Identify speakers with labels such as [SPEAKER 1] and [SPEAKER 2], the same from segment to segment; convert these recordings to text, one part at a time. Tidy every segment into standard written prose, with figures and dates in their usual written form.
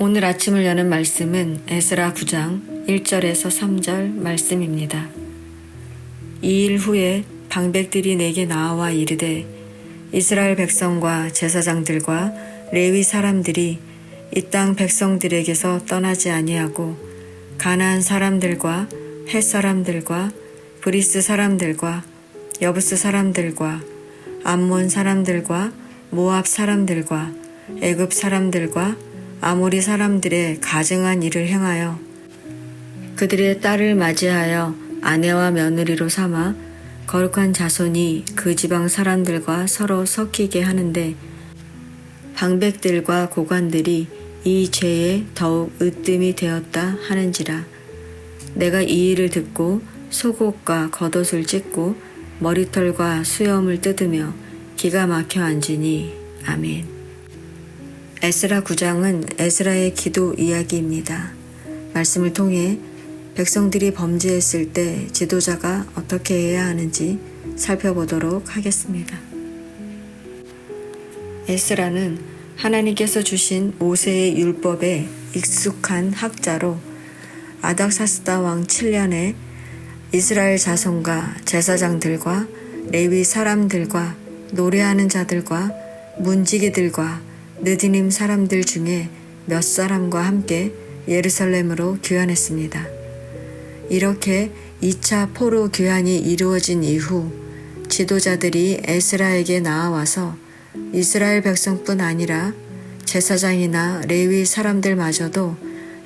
[SPEAKER 1] 오늘 아침을 여는 말씀은 에스라 9장 1절에서 3절 말씀입니다. 2일 후에 방백들이 내게 나와 이르되 이스라엘 백성과 제사장들과 레위 사람들이 이 땅 백성들에게서 떠나지 아니하고 가나안 사람들과 헷 사람들과 브리스 사람들과 여부스 사람들과 암몬 사람들과 모압 사람들과 애굽 사람들과 아모리 사람들의 가증한 일을 행하여 그들의 딸을 맞이하여 아내와 며느리로 삼아 거룩한 자손이 그 지방 사람들과 서로 섞이게 하는데 방백들과 고관들이 이 죄에 더욱 으뜸이 되었다 하는지라. 내가 이 일을 듣고 속옷과 겉옷을 찢고 머리털과 수염을 뜯으며 기가 막혀 앉으니. 아멘. 에스라 9장은 에스라의 기도 이야기입니다. 말씀을 통해 백성들이 범죄했을 때 지도자가 어떻게 해야 하는지 살펴보도록 하겠습니다. 에스라는 하나님께서 주신 모세의 율법에 익숙한 학자로 아닥사스다 왕 7년에 이스라엘 자손과 제사장들과 레위 사람들과 노래하는 자들과 문지기들과 느디님 사람들 중에 몇 사람과 함께 예루살렘으로 귀환했습니다. 이렇게 2차 포로 귀환이 이루어진 이후 지도자들이 에스라에게 나아와서 이스라엘 백성뿐 아니라 제사장이나 레위 사람들마저도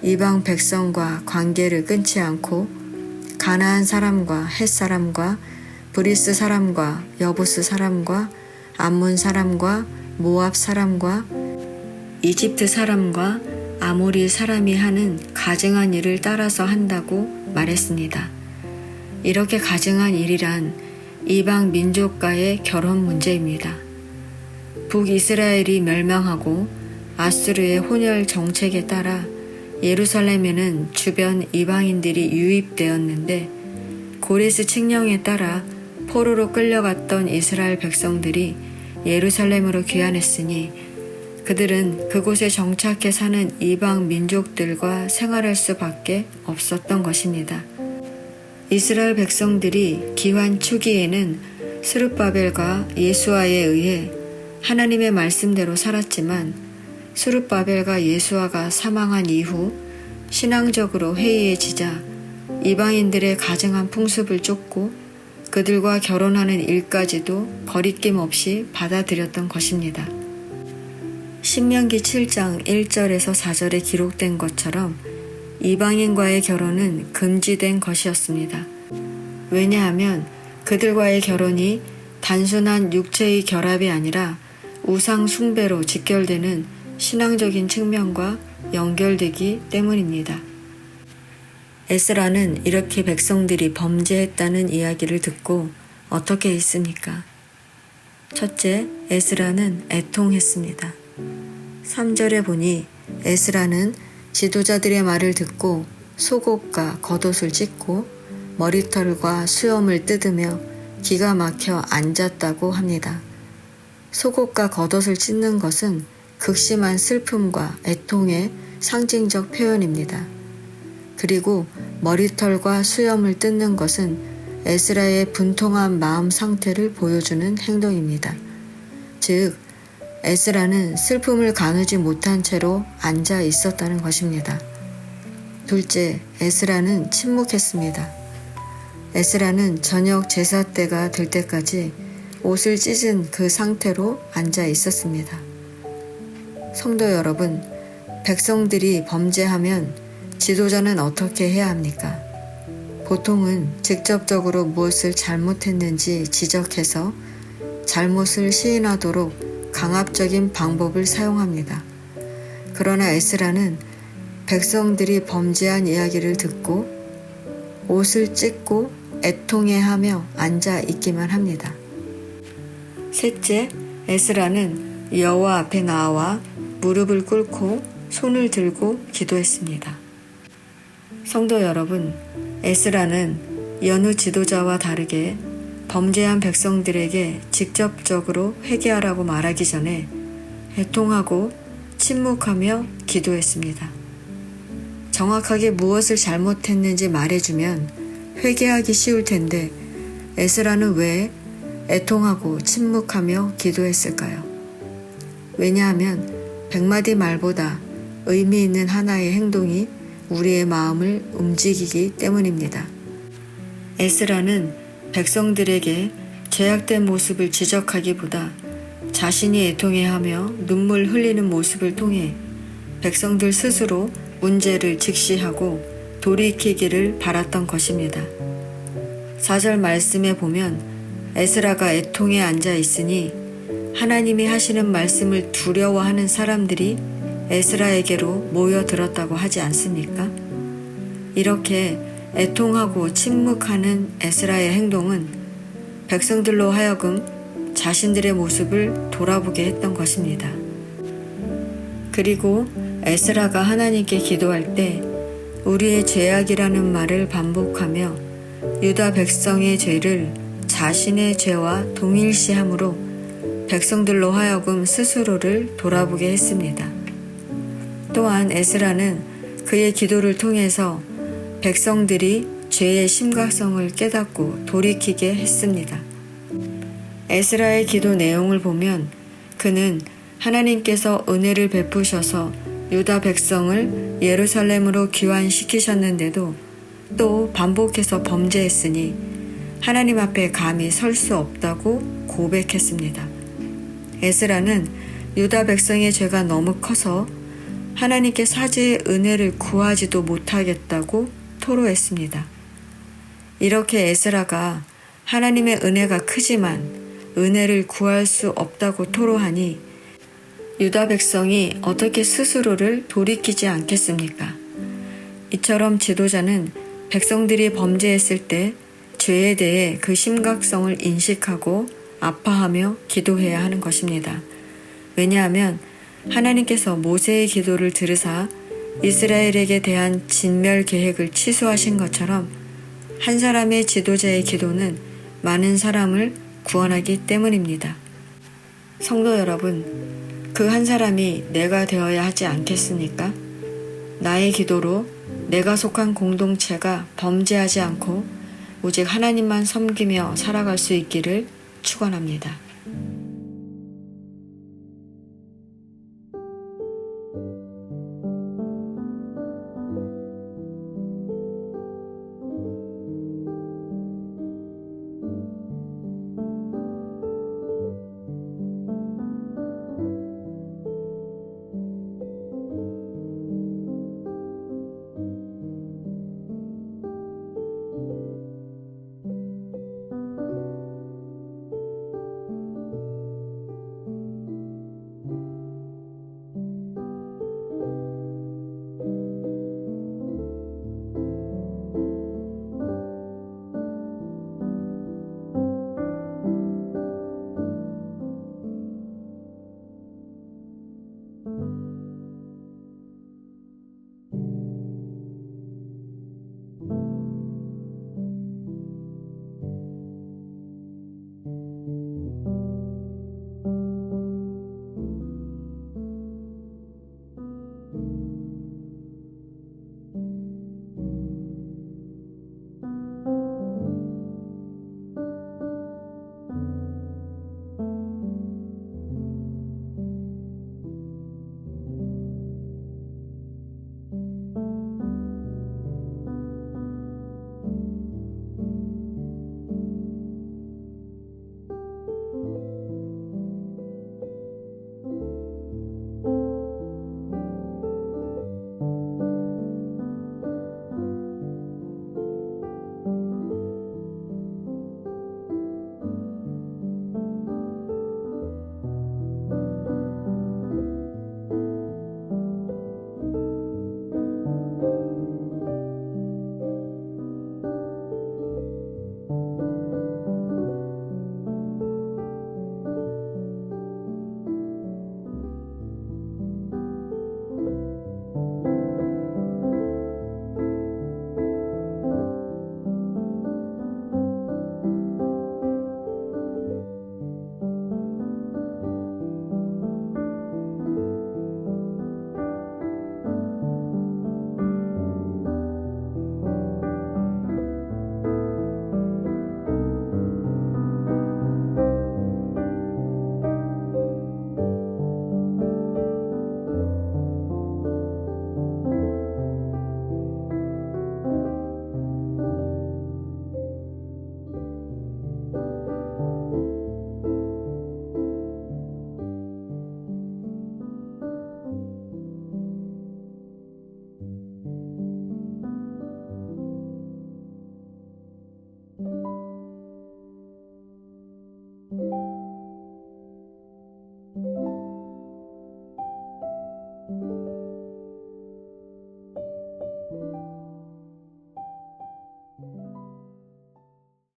[SPEAKER 1] 이방 백성과 관계를 끊지 않고 가나안 사람과 헷 사람과 브리스 사람과 여부스 사람과 암몬 사람과 모압 사람과 이집트 사람과 아모리 사람이 하는 가증한 일을 따라서 한다고 말했습니다. 이렇게 가증한 일이란 이방 민족과의 결혼 문제입니다. 북이스라엘이 멸망하고 아수르의 혼혈 정책에 따라 예루살렘에는 주변 이방인들이 유입되었는데 고레스 칙령에 따라 포로로 끌려갔던 이스라엘 백성들이 예루살렘으로 귀환했으니 그들은 그곳에 정착해 사는 이방 민족들과 생활할 수밖에 없었던 것입니다. 이스라엘 백성들이 귀환 초기에는 스룹바벨과 예수아에 의해 하나님의 말씀대로 살았지만 스룹바벨과 예수아가 사망한 이후 신앙적으로 해이해지자 이방인들의 가증한 풍습을 쫓고 그들과 결혼하는 일까지도 거리낌 없이 받아들였던 것입니다. 신명기 7장 1절에서 4절에 기록된 것처럼 이방인과의 결혼은 금지된 것이었습니다. 왜냐하면 그들과의 결혼이 단순한 육체의 결합이 아니라 우상 숭배로 직결되는 신앙적인 측면과 연결되기 때문입니다. 에스라는 이렇게 백성들이 범죄했다는 이야기를 듣고 어떻게 했습니까? 첫째, 에스라는 애통했습니다. 3절에 보니 에스라는 지도자들의 말을 듣고 속옷과 겉옷을 찢고 머리털과 수염을 뜯으며 기가 막혀 앉았다고 합니다. 속옷과 겉옷을 찢는 것은 극심한 슬픔과 애통의 상징적 표현입니다. 그리고 머리털과 수염을 뜯는 것은 에스라의 분통한 마음 상태를 보여주는 행동입니다. 즉, 에스라는 슬픔을 가누지 못한 채로 앉아 있었다는 것입니다. 둘째, 에스라는 침묵했습니다. 에스라는 저녁 제사 때가 될 때까지 옷을 찢은 그 상태로 앉아 있었습니다. 성도 여러분, 백성들이 범죄하면 지도자는 어떻게 해야 합니까? 보통은 직접적으로 무엇을 잘못했는지 지적해서 잘못을 시인하도록 강압적인 방법을 사용합니다. 그러나 에스라는 백성들이 범죄한 이야기를 듣고 옷을 찢고 애통해하며 앉아 있기만 합니다. 셋째, 에스라는 여호와 앞에 나와 무릎을 꿇고 손을 들고 기도했습니다. 성도 여러분, 에스라는 여느 지도자와 다르게 범죄한 백성들에게 직접적으로 회개하라고 말하기 전에 애통하고 침묵하며 기도했습니다. 정확하게 무엇을 잘못했는지 말해주면 회개하기 쉬울 텐데 에스라는 왜 애통하고 침묵하며 기도했을까요? 왜냐하면 100마디 말보다 의미 있는 하나의 행동이 우리의 마음을 움직이기 때문입니다. 에스라는 백성들에게 죄악된 모습을 지적하기보다 자신이 애통해하며 눈물 흘리는 모습을 통해 백성들 스스로 문제를 직시하고 돌이키기를 바랐던 것입니다. 4절 말씀에 보면 에스라가 애통에 앉아 있으니 하나님이 하시는 말씀을 두려워하는 사람들이 에스라에게로 모여들었다고 하지 않습니까? 이렇게 애통하고 침묵하는 에스라의 행동은 백성들로 하여금 자신들의 모습을 돌아보게 했던 것입니다. 그리고 에스라가 하나님께 기도할 때 우리의 죄악이라는 말을 반복하며 유다 백성의 죄를 자신의 죄와 동일시함으로 백성들로 하여금 스스로를 돌아보게 했습니다. 또한 에스라는 그의 기도를 통해서 백성들이 죄의 심각성을 깨닫고 돌이키게 했습니다. 에스라의 기도 내용을 보면 그는 하나님께서 은혜를 베푸셔서 유다 백성을 예루살렘으로 귀환시키셨는데도 또 반복해서 범죄했으니 하나님 앞에 감히 설 수 없다고 고백했습니다. 에스라는 유다 백성의 죄가 너무 커서 하나님께 사죄의 은혜를 구하지도 못하겠다고 토로했습니다. 이렇게 에스라가 하나님의 은혜가 크지만 은혜를 구할 수 없다고 토로하니 유다 백성이 어떻게 스스로를 돌이키지 않겠습니까? 이처럼 지도자는 백성들이 범죄했을 때 죄에 대해 그 심각성을 인식하고 아파하며 기도해야 하는 것입니다. 왜냐하면 하나님께서 모세의 기도를 들으사 이스라엘에게 대한 진멸 계획을 취소하신 것처럼 한 사람의 지도자의 기도는 많은 사람을 구원하기 때문입니다. 성도 여러분, 그 한 사람이 내가 되어야 하지 않겠습니까? 나의 기도로 내가 속한 공동체가 범죄하지 않고 오직 하나님만 섬기며 살아갈 수 있기를 축원합니다.